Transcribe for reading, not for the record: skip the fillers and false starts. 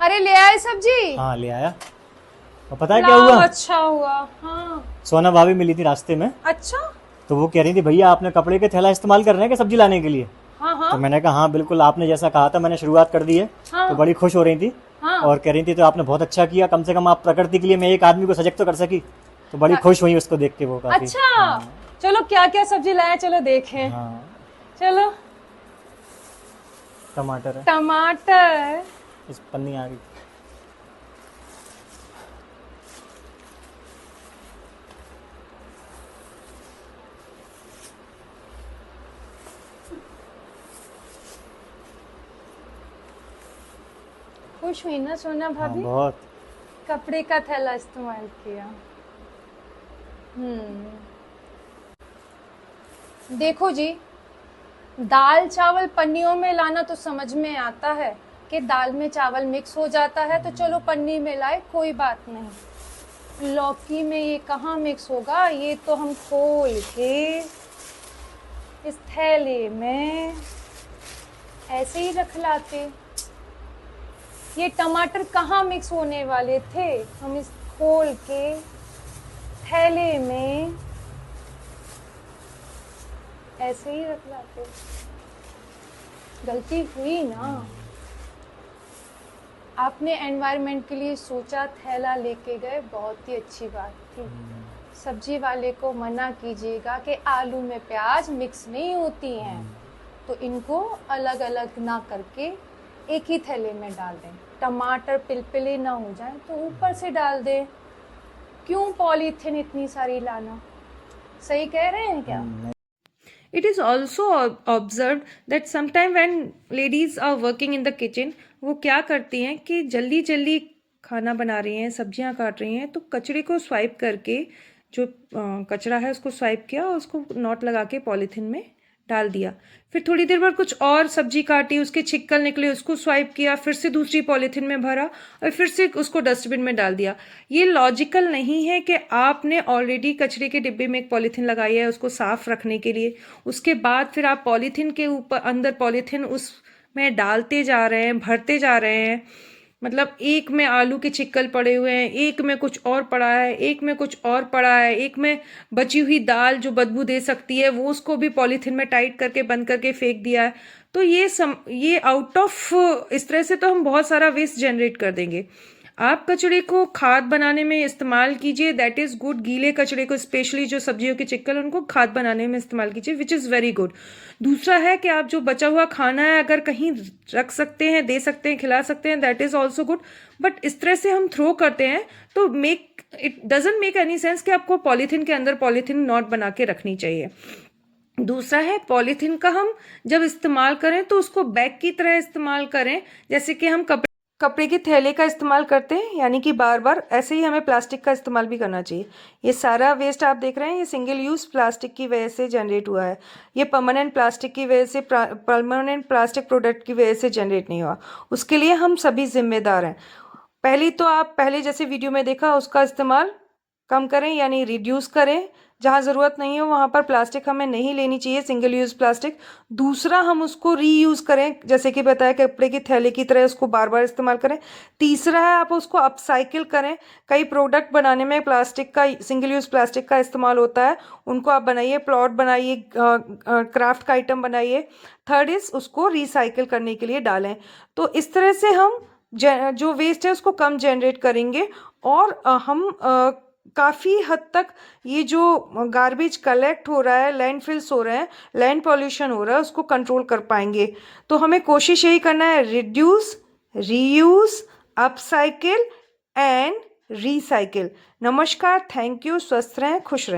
अरे ले आए सब्जी। हाँ ले आया। और पता है क्या हुआ? अच्छा हुआ। हाँ। सोना भाभी मिली थी रास्ते में। अच्छा। तो वो कह रही थी भैया आपने कपड़े के थैला इस्तेमाल कर रहे हैं क्या सब्जी लाने के लिए? हाँ हाँ तो मैंने कहा हाँ बिल्कुल, आपने जैसा कहा था मैंने शुरुआत कर दी है। तो हाँ बड़ी खुश हो रही थी हाँ। और कह रही थी तो आपने बहुत अच्छा किया, कम से कम आप प्रकृति के लिए मैं एक आदमी को सजग तो कर सकी। तो बड़ी खुश हुई उसको देख के वो काफी। अच्छा, हाँ। चलो क्या क्या सब्जी लाए, चलो देखें। हाँ। चलो। टमाटर है। टमाटर। इस पन्नी आ गई। खुश हुई ना सोना हाँ भाभी? बहुत। कपड़े का थैला इस्तेमाल किया। देखो जी, दाल चावल पन्नियों में लाना तो समझ में आता है कि दाल में चावल मिक्स हो जाता है, तो चलो पन्नी में लाए, कोई बात नहीं। लौकी में ये कहाँ मिक्स होगा, ये तो हम खोल के इस थैले में ऐसे ही रख लाते। ये टमाटर कहाँ मिक्स होने वाले थे, हम इस खोल के थैले में ऐसे ही रख लाते। गलती हुई ना। आपने एनवायरनमेंट के लिए सोचा, थैला लेके गए, बहुत ही अच्छी बात थी। सब्जी वाले को मना कीजिएगा कि आलू में प्याज मिक्स नहीं होती हैं, तो इनको अलग अलग ना करके एक ही थैले में डाल दें। टमाटर पिलपिले ना हो जाए तो ऊपर से डाल दें। क्यों पॉलीथिन इतनी सारी लाना? सही कह रहे हैं क्या? It is also observed that sometime when ladies are working in the kitchen, वो क्या करती हैं कि जल्दी जल्दी खाना बना रही हैं, सब्जियां काट रही हैं, तो कचरे को स्वाइप करके, जो कचरा है उसको स्वाइप किया और उसको नॉट लगा के पॉलीथिन में डाल दिया। फिर थोड़ी देर बाद कुछ और सब्जी काटी, उसके छिक्कल निकले, उसको स्वाइप किया, फिर से दूसरी पॉलीथिन में भरा और फिर से उसको डस्टबिन में डाल दिया। ये लॉजिकल नहीं है कि आपने ऑलरेडी कचरे के डिब्बे में एक पॉलीथिन लगाई है उसको साफ रखने के लिए, उसके बाद फिर आप पॉलीथिन के ऊपर अंदर पॉलीथिन उसमें डालते जा रहे हैं, भरते जा रहे हैं। मतलब एक में आलू के छिक्कल पड़े हुए हैं, एक में कुछ और पड़ा है, एक में कुछ और पड़ा है, एक में बची हुई दाल जो बदबू दे सकती है वो उसको भी पॉलीथिन में टाइट करके बंद करके फेंक दिया है। तो ये आउट ऑफ, इस तरह से तो हम बहुत सारा वेस्ट जनरेट कर देंगे। आप कचड़े को खाद बनाने में इस्तेमाल कीजिए, दैट इज़ गुड। गीले कचड़े को, स्पेशली जो सब्जियों के छिक्कल, उनको खाद बनाने में इस्तेमाल कीजिए, विच इज़ वेरी गुड। दूसरा है कि आप जो बचा हुआ खाना है अगर कहीं रख सकते हैं, दे सकते हैं, खिला सकते हैं, that is also good. But इस तरह से हम थ्रो करते हैं तो it doesn't make any sense कि आपको पॉलीथिन के अंदर पॉलीथिन नॉट बना के रखनी चाहिए। दूसरा है, पॉलीथिन का हम जब इस्तेमाल करें तो उसको बैग की तरह इस्तेमाल करें, जैसे कि हम कपड़े के थैले का इस्तेमाल करते हैं, यानी कि बार बार, ऐसे ही हमें प्लास्टिक का इस्तेमाल भी करना चाहिए। ये सारा वेस्ट आप देख रहे हैं, ये सिंगल यूज़ प्लास्टिक की वजह से जनरेट हुआ है। ये परमानेंट प्लास्टिक की वजह से, परमानेंट प्लास्टिक प्रोडक्ट की वजह से जनरेट नहीं हुआ। उसके लिए हम सभी जिम्मेदार हैं। पहले जैसे वीडियो में देखा, उसका इस्तेमाल कम करें, यानी रिड्यूस करें। जहाँ ज़रूरत नहीं हो वहाँ पर प्लास्टिक हमें नहीं लेनी चाहिए, सिंगल यूज़ प्लास्टिक। दूसरा, हम उसको रीयूज़ करें, जैसे कि बताया, कपड़े की थैले की तरह उसको बार बार इस्तेमाल करें। तीसरा है, आप उसको अपसाइकिल करें। कई प्रोडक्ट बनाने में प्लास्टिक का, सिंगल यूज़ प्लास्टिक का इस्तेमाल होता है, उनको आप बनाइए, प्लॉट बनाइए, क्राफ्ट का आइटम बनाइए। थर्ड इज़, उसको रिसाइकिल करने के लिए डालें। तो इस तरह से हम जो वेस्ट है उसको कम जनरेट करेंगे और हम काफ़ी हद तक ये जो गार्बेज कलेक्ट हो रहा है, लैंडफिल्स हो रहे हैं, लैंड पॉल्यूशन हो रहा है, उसको कंट्रोल कर पाएंगे। तो हमें कोशिश यही करना है, reduce, reuse, upcycle and recycle. नमस्कार, थैंक यू, स्वस्थ रहें, खुश रहें।